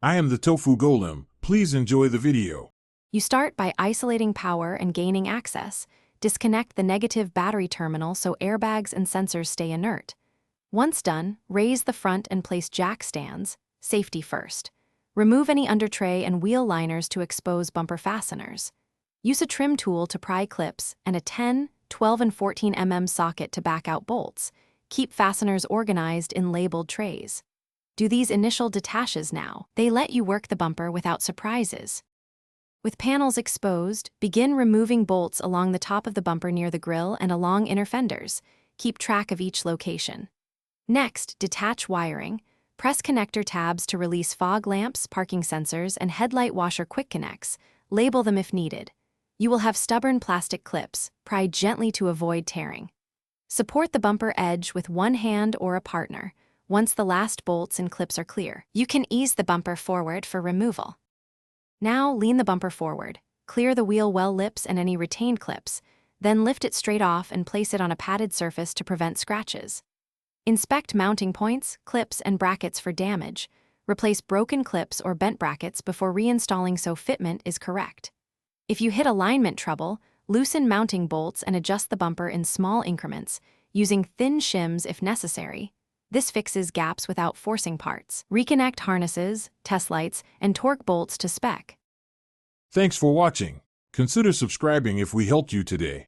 I am the Tofu Golem. Please enjoy the video. You start by isolating power and gaining access. Disconnect the negative battery terminal so airbags and sensors stay inert. Once done, raise the front and place jack stands, safety first. Remove any undertray and wheel liners to expose bumper fasteners. Use a trim tool to pry clips and a 10, 12, and 14 mm socket to back out bolts. Keep fasteners organized in labeled trays. Do these initial detaches now. They let you work the bumper without surprises. With panels exposed, begin removing bolts along the top of the bumper near the grille and along inner fenders. Keep track of each location. Next, detach wiring. Press connector tabs to release fog lamps, parking sensors, and headlight washer quick connects. Label them if needed. You will have stubborn plastic clips. Pry gently to avoid tearing. Support the bumper edge with one hand or a partner. Once the last bolts and clips are clear, you can ease the bumper forward for removal. Now lean the bumper forward. Clear the wheel well lips and any retained clips. Then lift it straight off and place it on a padded surface to prevent scratches. Inspect mounting points, clips, and brackets for damage. Replace broken clips or bent brackets before reinstalling so fitment is correct. If you hit alignment trouble, loosen mounting bolts and adjust the bumper in small increments, using thin shims if necessary. This fixes gaps without forcing parts. Reconnect harnesses, test lights, and torque bolts to spec. Thanks for watching. Consider subscribing if we helped you today.